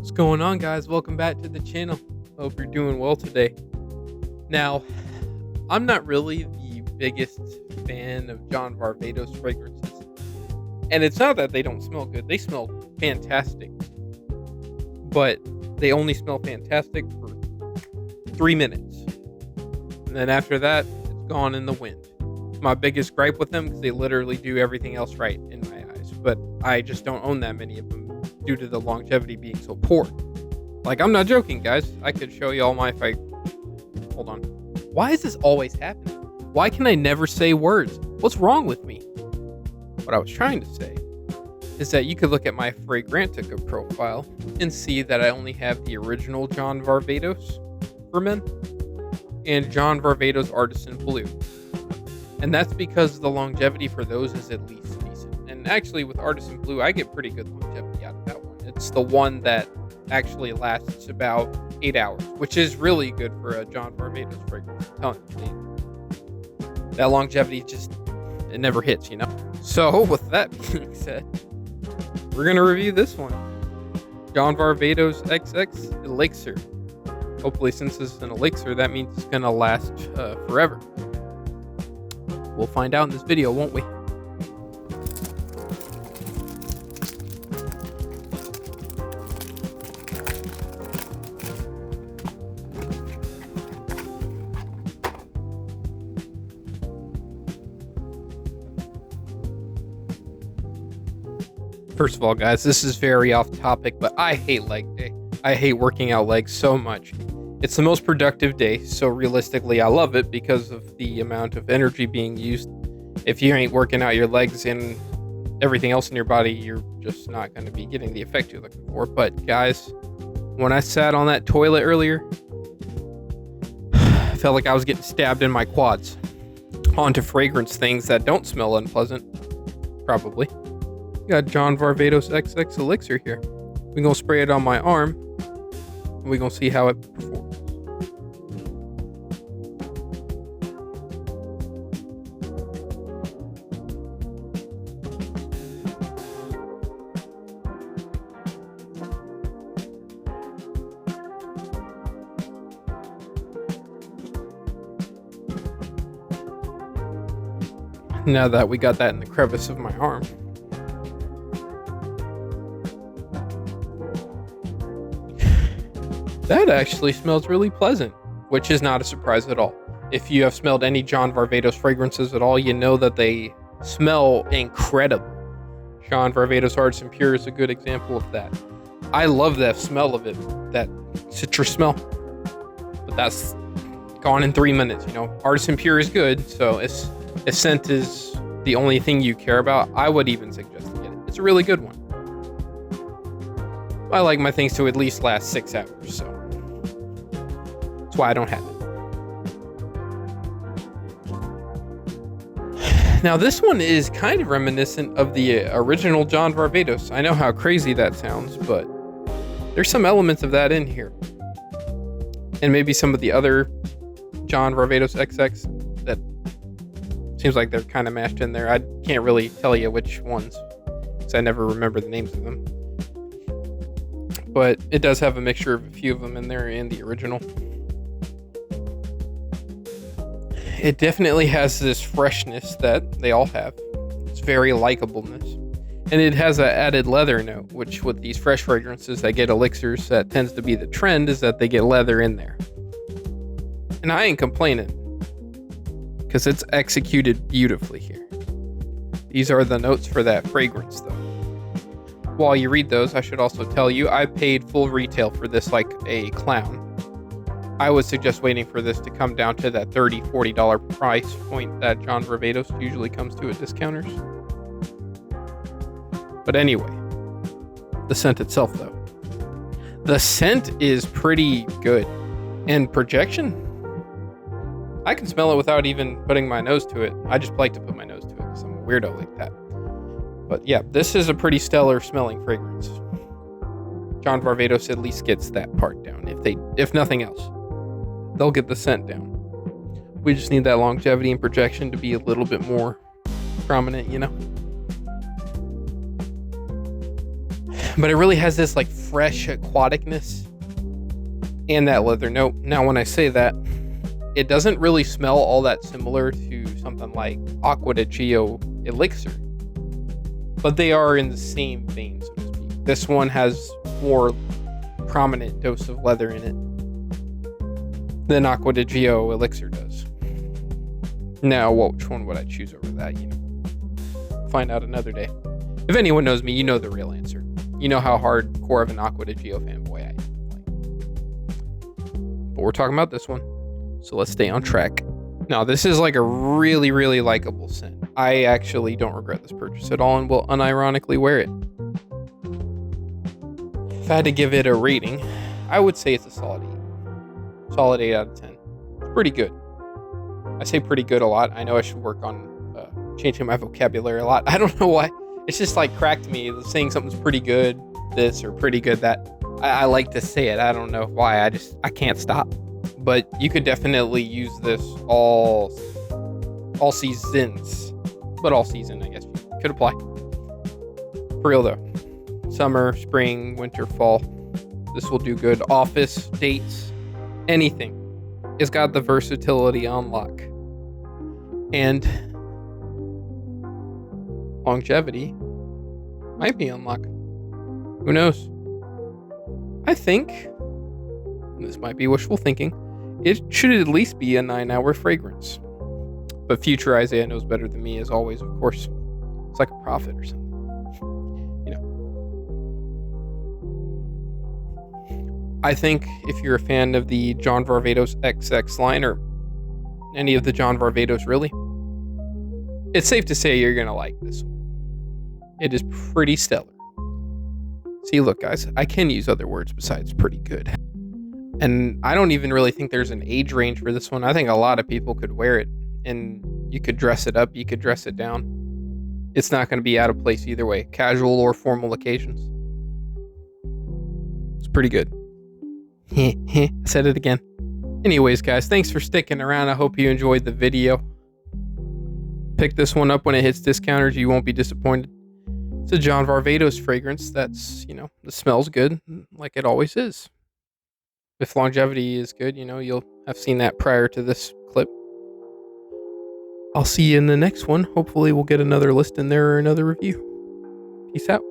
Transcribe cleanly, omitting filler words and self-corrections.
What's going on, guys? Welcome back to the channel. Hope you're doing well today. Now, I'm not really the biggest fan of John Varvatos fragrances. And it's not that they don't smell good. They smell fantastic. But they only smell fantastic for 3 minutes. And then after that, it's gone in the wind. It's my biggest gripe with them because they literally do everything else right in my eyes. But I just don't own that many of them due to the longevity being so poor. Like, I'm not joking, guys. I could show you all my Hold on. Why is this always happening? Why can I never say words? What's wrong with me? What I was trying to say is that you could look at my Fragrantica profile and see that I only have the original John Varvatos for men and John Varvatos Artisan Blue. And that's because the longevity for those is at least decent. And actually with Artisan Blue, I get pretty good longevity out of that one. It's the one that actually lasts about 8 hours, which is really good for a John Varvatos fragrance. I'm telling you, that longevity it never hits, you know? So with that being said, we're going to review this one. John Varvatos XX Elixir. Hopefully, since this is an elixir, that means it's going to last forever. We'll find out in this video, won't we? First of all, guys, this is very off topic, but I hate leg day. I hate working out legs so much. It's the most productive day, so realistically, I love it because of the amount of energy being used. If you ain't working out your legs and everything else in your body, you're just not going to be getting the effect you're looking for. But guys, when I sat on that toilet earlier, I felt like I was getting stabbed in my quads onto fragrance things that don't smell unpleasant, probably. Got John Varvatos XX Elixir here. We're going to spray it on my arm, and we're going to see how it performs. Now that we got that in the crevice of my arm, that actually smells really pleasant, which is not a surprise at all. If you have smelled any John Varvatos fragrances at all, you know that they smell incredible. John Varvatos Artisan Pure is a good example of that. I love that smell of it, that citrus smell. But that's gone in 3 minutes, you know. Artisan Pure is good, so if scent is the only thing you care about, I would even suggest to get it. It's a really good one. I like my things to at least last 6 hours, so that's why I don't have it. Now, this one is kind of reminiscent of the original John Varvatos. I know how crazy that sounds, but there's some elements of that in here. And maybe some of the other John Varvatos XX that seems like they're kind of mashed in there. I can't really tell you which ones, because I never remember the names of them. But it does have a mixture of a few of them in there in the original. It definitely has this freshness that they all have. It's very likableness. And it has an added leather note, which with these fresh fragrances that get elixirs, that tends to be the trend, is that they get leather in there. And I ain't complaining, because it's executed beautifully here. These are the notes for that fragrance, though. While you read those, I should also tell you, I paid full retail for this like a clown. I would suggest waiting for this to come down to that $30, $40 price point that John Varvatos usually comes to at discounters. But anyway, the scent itself, though. The scent is pretty good. And projection? I can smell it without even putting my nose to it. I just like to put my nose to it because I'm a weirdo like that. But yeah, this is a pretty stellar smelling fragrance. John Varvatos at least gets that part down. If nothing else, they'll get the scent down. We just need that longevity and projection to be a little bit more prominent, you know? But it really has this like fresh aquaticness and that leather note. Now, when I say that, it doesn't really smell all that similar to something like Aqua de Gio Elixir, but they are in the same vein, so to speak. This one has more prominent dose of leather in it than Aqua de Gio Elixir does. Now, which one would I choose over that? Find out another day. If anyone knows me, you know the real answer. You know how hardcore of an Aqua de Gio fanboy I am. But we're talking about this one, so let's stay on track. Now, this is like a really, really likable scent. I actually don't regret this purchase at all and will unironically wear it. If I had to give it a rating, I would say it's a solid 8. Solid 8 out of 10. It's pretty good. I say pretty good a lot. I know I should work on changing my vocabulary a lot. I don't know why. It's just like cracked me saying something's pretty good this or pretty good that. I like to say it. I don't know why. I can't stop. But you could definitely use this all seasons. But all season, I guess, could apply. For real though. Summer, spring, winter, fall. This will do good. Office, dates, anything. It's got the versatility on lock. And longevity might be on lock. Who knows? I think, this might be wishful thinking, it should at least be a 9-hour fragrance. But future Isaiah knows better than me, as always, of course. It's like a prophet or something. I think if you're a fan of the John Varvatos XX line, or any of the John Varvatos really, it's safe to say you're going to like this one. It is pretty stellar. See, look, guys, I can use other words besides pretty good. And I don't even really think there's an age range for this one. I think a lot of people could wear it, and you could dress it up, you could dress it down. It's not going to be out of place either way, casual or formal occasions. It's pretty good. I said it again. Anyways, guys, thanks for sticking around. I hope you enjoyed the video. Pick this one up when it hits discounters. You won't be disappointed. It's a John Varvatos fragrance that's, it smells good, like it always is. If longevity is good, you'll have seen that prior to this clip. I'll see you in the next one. Hopefully we'll get another list in there or another review. Peace out.